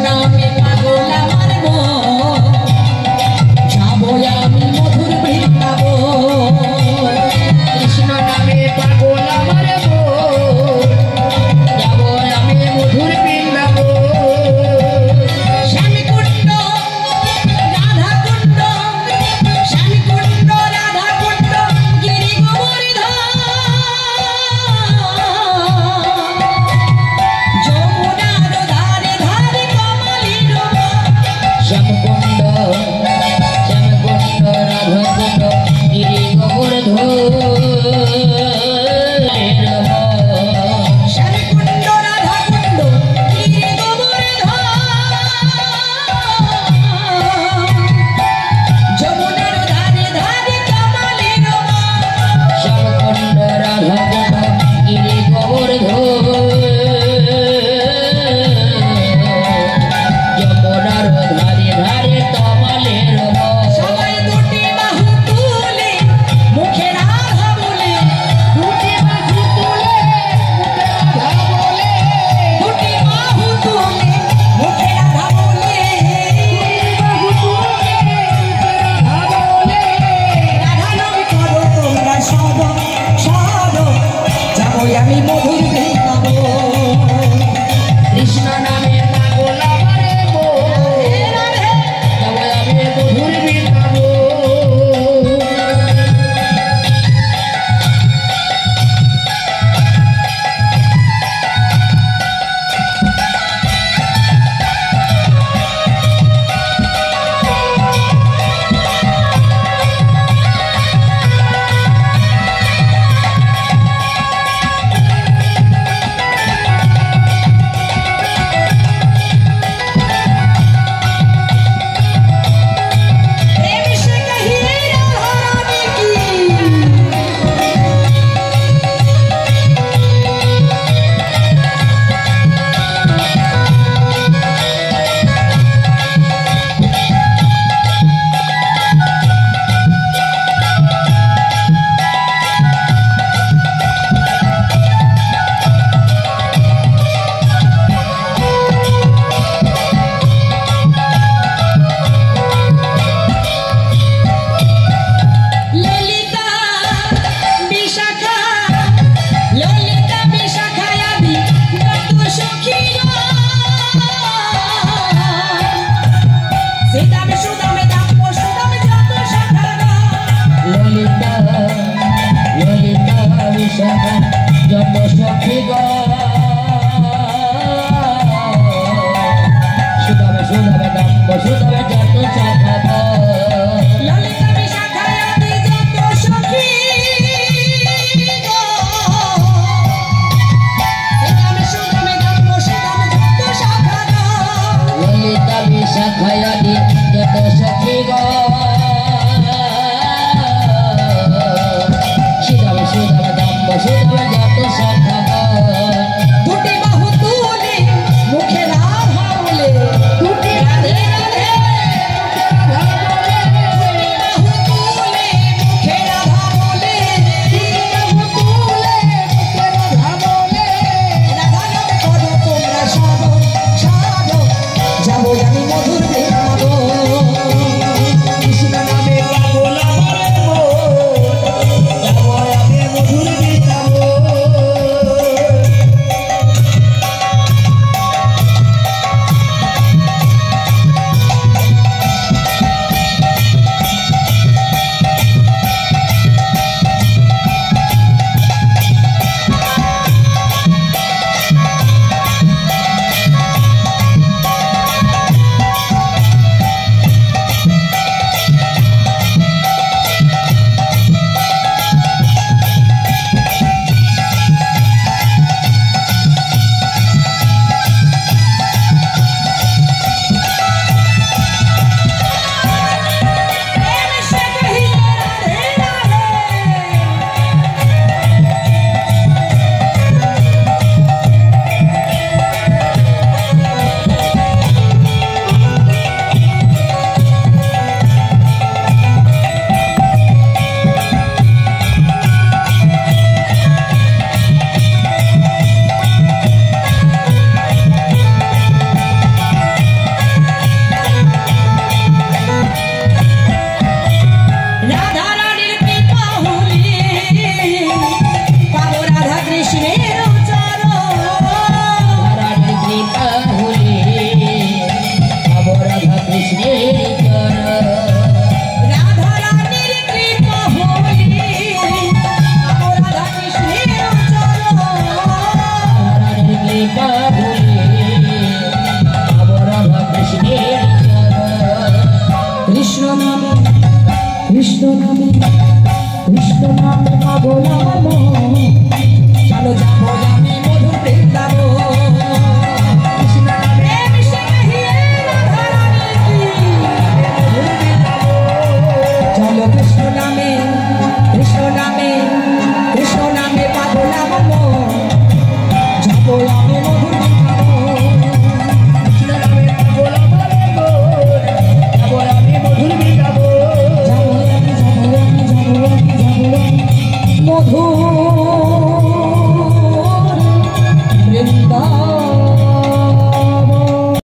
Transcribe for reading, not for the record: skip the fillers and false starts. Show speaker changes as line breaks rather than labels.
নামে পাগল আমার মন, যাবো আমি মধুর বৃন্দাবন।
কৃষ্ণ নামে পাগল আমার মন, যাবো আমি মধুর বৃন্দাবন।
শ্যামকুণ্ড রাধাকুণ্ড, শ্যামকুণ্ড রাধাকুণ্ড গিরি গোবর্ধন, যমুনার ধারে ধারে কমলির
শ্যামকুণ্ড শ্যামকুণ্ড রাধাকুণ্ড গিরি গোবর্ধন।
শ্যামকুণ্ড রাধাকুণ্ড গিরি গোবর্ধন, যমুনার ধারে ধারে কমলির
শ্যামকুণ্ড রাধাকুণ্ড গিরি গোবর্ধন। যমুনার ধারে ধারে তমালের বন।
সবাই দুটি বাহু তুলে মুখে রাধা বলে,
দুটি বাহু তুলে মুখে রাধা বলে,
দুটি বাহু তুলে মুখে রাধা বলে,
বাহু তুলে মুখে রাধা বলে।
রাধা নাম করো তোমরা সব সব, যাবো আমি মধুর বৃন্দাবন।
কৃষ্ণ নামে পাগল আমার মন, যাবো আমি মধুর
কৃষ্ণ নামে পাগল আমার মন। চলো যাবো আমি মধুর বৃন্দাবন। কৃষ্ণ নামে মিশে রহিয়ে রাধা রানী কি মধুর বৃন্দাবন। চলো কৃষ্ণ নামে পাগল আমার মন। যাবো আমি মধুর বৃন্দাবন। কৃষ্ণ নামে পাগল আমার মন। যাবো আমি মধুর বৃন্দাবন। যাবো আমি মধুর